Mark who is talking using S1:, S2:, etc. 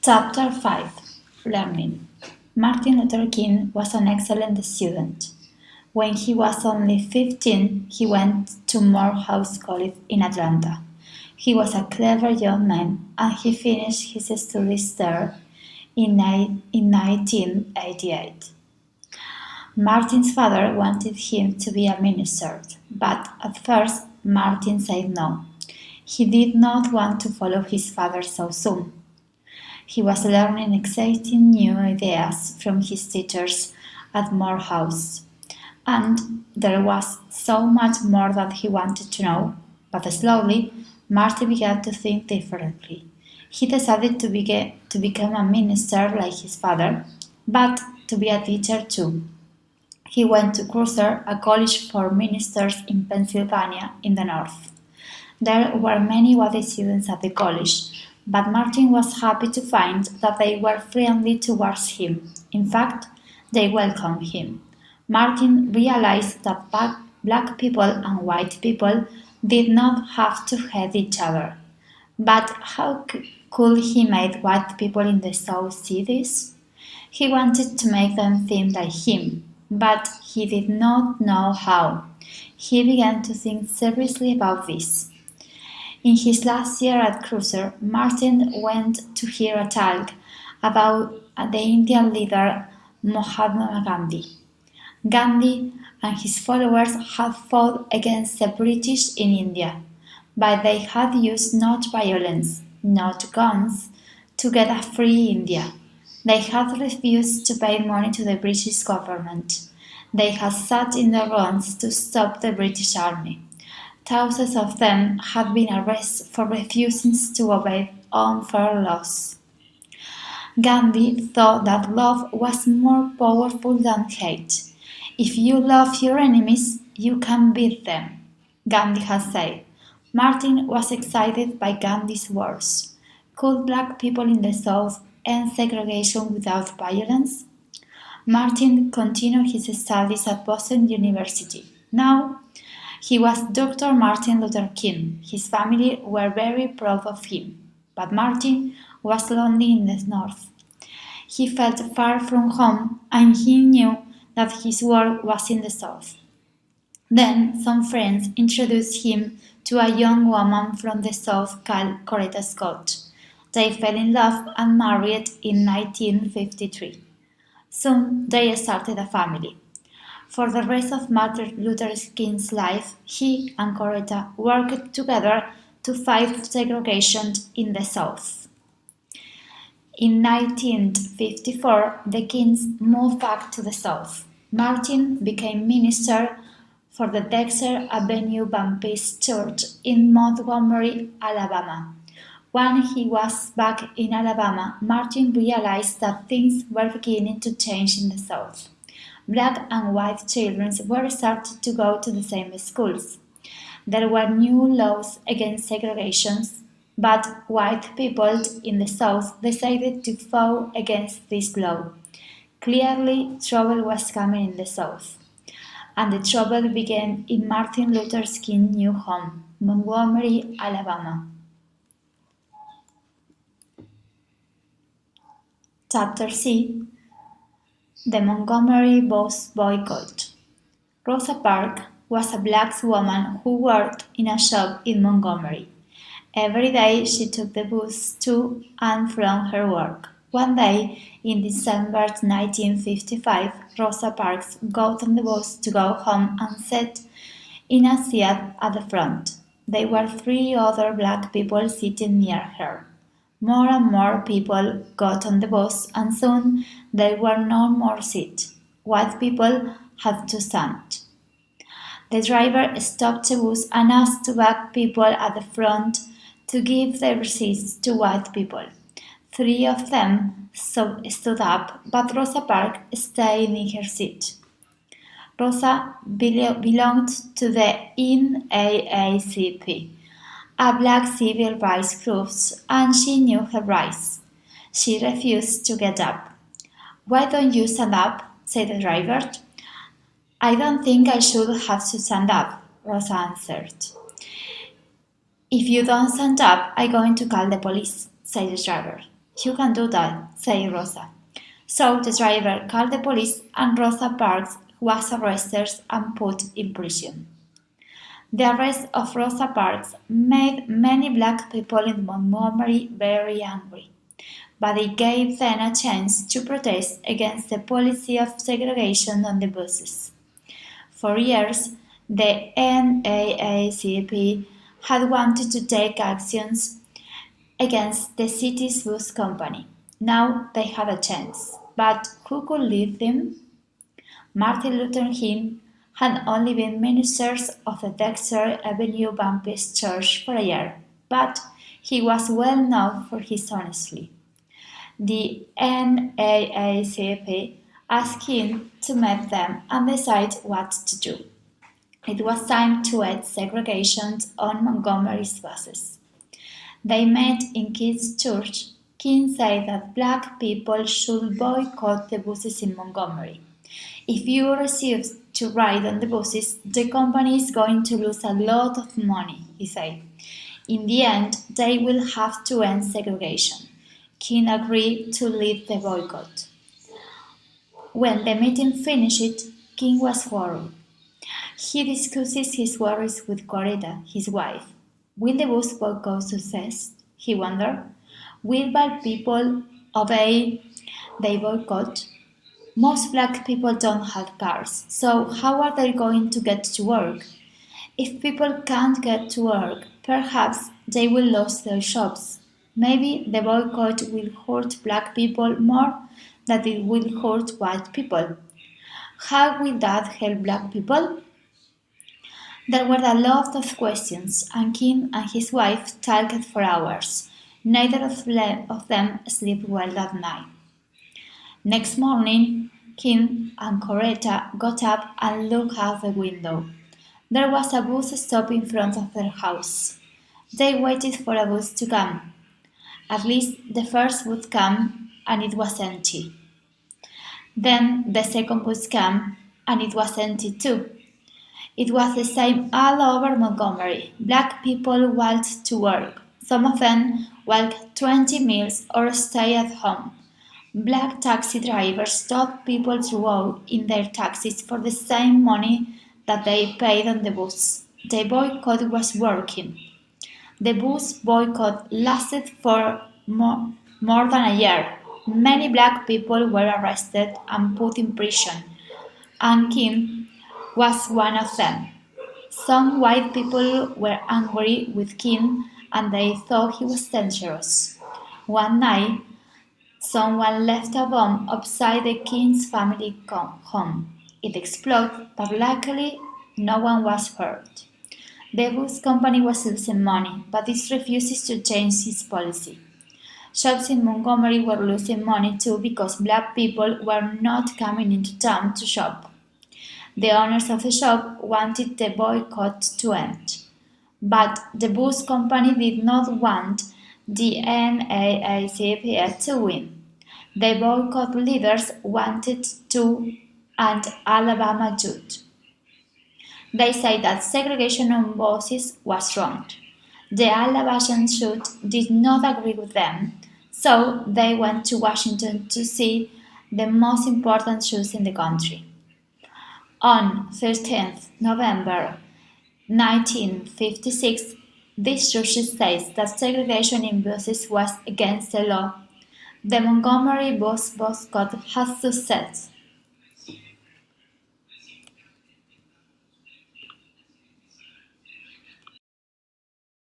S1: Chapter 5 Learning Martin Luther King was an excellent student. When he was only 15, he went to Morehouse College in Atlanta. He was a clever young man and he finished his studies there in 1988. Martin's father wanted him to be a minister, but at first Martin said no. He did not want to follow his father so soon. He was learning exciting new ideas from his teachers at Morehouse, and there was so much more that he wanted to know, but slowly Martin began to think differently. He decided to become a minister like his father, but to be a teacher too. He went to Cruiser, a college for ministers in Pennsylvania in the north. There were many white students at the college, but Martin was happy to find that they were friendly towards him. In fact, they welcomed him. Martin realized that black people and white people did not have to hate each other. But how could he make white people in the South see this? He wanted to make them think like him, but he did not know how. He began to think seriously about this. In his last year at Cruiser, Martin went to hear a talk about the Indian leader Mahatma Gandhi. Gandhi and his followers had fought against the British in India, but they had used not violence, not guns, to get a free India. They had refused to pay money to the British government. They had sat in the ruins to stop the British army. Thousands of them had been arrested for refusing to obey unfair laws. Gandhi thought that love was more powerful than hate. If you love your enemies, you can beat them, Gandhi had said. Martin was excited by Gandhi's words. Could black people in the South end segregation without violence? Martin continued his studies at Boston University. Now, he was Dr. Martin Luther King. His family were very proud of him. But Martin was lonely in the north. He felt far from home and he knew that his world was in the south. Then some friends introduced him to a young woman from the south called Coretta Scott. They fell in love and married in 1953. Soon they started a family. For the rest of Martin Luther King's life, he and Coretta worked together to fight segregation in the South. In 1954, the Kings moved back to the South. Martin became minister for the Dexter Avenue Baptist Church in Montgomery, Alabama. When he was back in Alabama, Martin realized that things were beginning to change in the South. Black and white children were starting to go to the same schools. There were new laws against segregation, but white people in the South decided to fight against this law. Clearly, trouble was coming in the South, and the trouble began in Martin Luther King's new home, Montgomery, Alabama. Chapter C The Montgomery Bus Boycott. Rosa Parks was a black woman who worked in a shop in Montgomery. Every day she took the bus to and from her work. One day, in December 1955, Rosa Parks got on the bus to go home and sat in a seat at the front. There were 3 other black people sitting near her. More and more people got on the bus and soon there were no more seats. White people had to stand. The driver stopped the bus and asked the black people at the front to give their seats to white people. 3 of them stood up, but Rosa Parks stayed in her seat. Rosa belonged to the NAACP, a black civil rights group, and she knew her rights. She refused to get up. "Why don't you stand up?" said the driver. "I don't think I should have to stand up," Rosa answered. "If you don't stand up, I'm going to call the police," said the driver. You can do that, said Rosa. So the driver called the police and Rosa Parks was arrested and put in prison. The arrest of Rosa Parks made many black people in Montgomery very angry, but it gave them a chance to protest against the policy of segregation on the buses. For years, the NAACP had wanted to take actions against the city's bus company. Now they had a chance, but who could lead them? Martin Luther King had only been minister of the Dexter Avenue Baptist Church for a year, but he was well known for his honesty. The NAACP asked him to meet them and decide what to do. It was time to end segregation on Montgomery's buses. They met in King's church. King said that black people should boycott the buses in Montgomery. If you refuse to ride on the buses, the company is going to lose a lot of money, he said. In the end, they will have to end segregation. King agreed to lead the boycott. When the meeting finished, King was worried. He discusses his worries with Coretta, his wife. Will the bus boycott success? He wondered. Will black people obey the boycott? Most black people don't have cars, so how are they going to get to work? If people can't get to work, perhaps they will lose their jobs. Maybe the boycott will hurt black people more than it will hurt white people. How will that help black people? There were a lot of questions, and King and his wife talked for hours. Neither of them slept well that night. Next morning, King and Coretta got up and looked out the window. There was a bus stop in front of their house. They waited for a bus to come. At least the first bus came, and it was empty. Then the second bus came, and it was empty too. It was the same all over Montgomery. Black people walked to work. Some of them walked 20 miles or stayed at home. Black taxi drivers told people to go in their taxis for the same money that they paid on the bus. The boycott was working. The bus boycott lasted for more than a year. Many black people were arrested and put in prison, and King was one of them. Some white people were angry with King and they thought he was dangerous. One night, someone left a bomb outside the King's family home. It exploded, but luckily no one was hurt. The bus company was losing money, but it refuses to change its policy. Shops in Montgomery were losing money too because black people were not coming into town to shop. The owners of the shop wanted the boycott to end, but the bus company did not want the NAACP to win. The boycott leaders wanted to end Alabama youth. They said that segregation on buses was wrong. The Alabama youth did not agree with them, so they went to Washington to see the most important shoes in the country. On 13th November 1956, this judge states that segregation in buses was against the law. The Montgomery bus boycott had success.